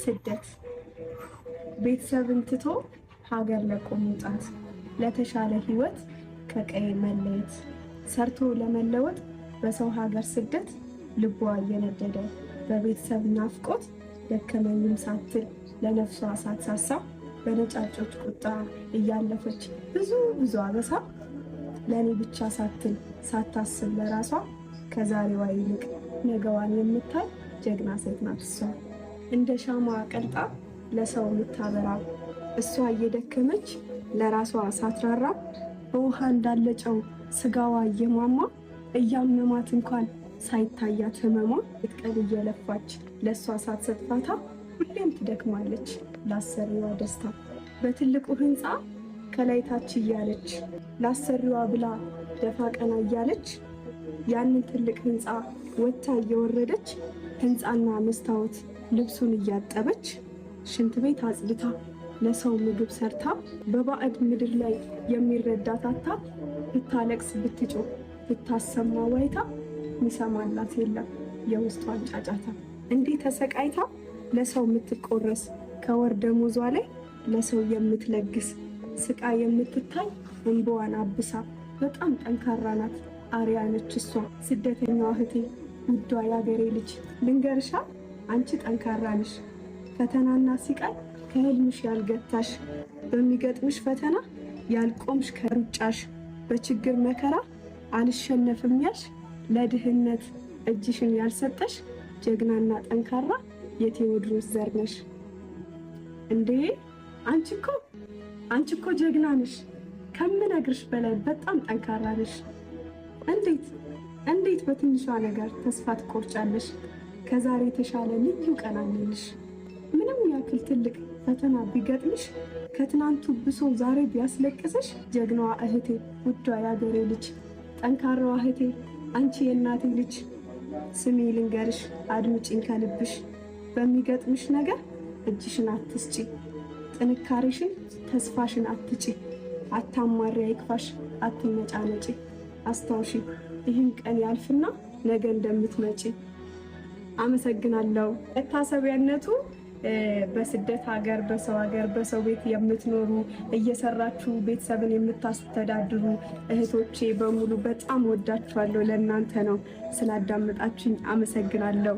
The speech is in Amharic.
ስደት ቤተሰብን ትቶ ሀገር ለቆ መውጣት፣ ለተሻለ ህይወት ከቀይ መለየት፣ ሰርቶ ለመለወጥ በሰው ሀገር ስደት ልቧ እየነደደ በቤተሰብ ናፍቆት ደከመኝም ሳትል ለነፍሷ ሳትሳሳ በነጫጮች ቁጣ እያለፈች ብዙ አበሳ ለኔ ብቻ ሳትል ሳታስብ ለራሷ ከዛሬዋ ይልቅ ነገዋን የምታይ ጀግና ሴት ናት እሷ። እንደ ሻማ ቀልጣ ለሰው የምታበራ እሷ እየደከመች ለራሷ ሳትራራ በውሃ እንዳለጨው ስጋዋ እየሟሟ እያመማት እንኳን ሳይታያት ህመሟ እትቀል እየለፋች ለሷ ሳትሰጥፋታ ሁሌም ትደክማለች ላሰሪዋ ደስታ። በትልቁ ህንፃ ከላይ ታች እያለች ላሰሪዋ ብላ ደፋ ቀና እያለች ያንን ትልቅ ህንፃ ወጥታ እየወረደች ህንፃና መስታወት ልብሱን እያጠበች ሽንት ቤት አጽድታ ለሰው ምግብ ሰርታ በባዕድ ምድር ላይ የሚረዳታታ ብታለቅስ ብትጮህ ብታሰማ ዋይታ ሚሰማላት የለም የውስጧን ጫጫታ። እንዲህ ተሰቃይታ ለሰው የምትቆረስ ከወር ደሞዟ ላይ ለሰው የምትለግስ ስቃ የምትታይ እንባዋን አብሳ በጣም ጠንካራ ናት አርያ ነች እሷ። ስደተኛዋ እህቴ ውዷ ያገሬ ልጅ ልንገርሻ አንቺ ጠንካራ ነሽ ፈተናና ሲቃይ ከህልምሽ ያልገታሽ በሚገጥምሽ ፈተና ያልቆምሽ ከሩጫሽ በችግር መከራ አልሸነፍም ያልሽ ለድህነት እጅሽን ያልሰጠሽ ጀግናና ጠንካራ የቴዎድሮስ ዘር ነሽ። እንዴ አንቺ እኮ ጀግና ነሽ ከምነግርሽ በላይ በጣም ጠንካራ ነሽ። እንዴት በትንሿ ነገር ተስፋ ትቆርጫለሽ? ከዛሬ የተሻለ ልዩ ቀን አለልሽ። ምንም ያክል ትልቅ ፈተና ቢገጥምሽ ከትናንቱ ብሶ ዛሬ ቢያስለቅስሽ ጀግናዋ እህቴ ውዷ ያገሬ ልጅ ጠንካራዋ እህቴ አንቺ የእናቴ ልጅ ስሚ ልንገርሽ አድምጪኝ ከልብሽ በሚገጥምሽ ነገር እጅሽን አትስጪ ጥንካሬሽን ተስፋሽን አትጪ አታማሪ አይክፋሽ አትነጫነጪ አስታውሺ ይህን ቀን ያልፍና ነገ እንደምትመጪ። አመሰግናለሁ። መታሰቢያነቱ በስደት ሀገር በሰው ሀገር በሰው ቤት የምትኖሩ እየሰራችሁ ቤተሰብን የምታስተዳድሩ እህቶቼ በሙሉ በጣም ወዳችኋለሁ። ለእናንተ ነው። ስላዳመጣችሁኝ አመሰግናለሁ።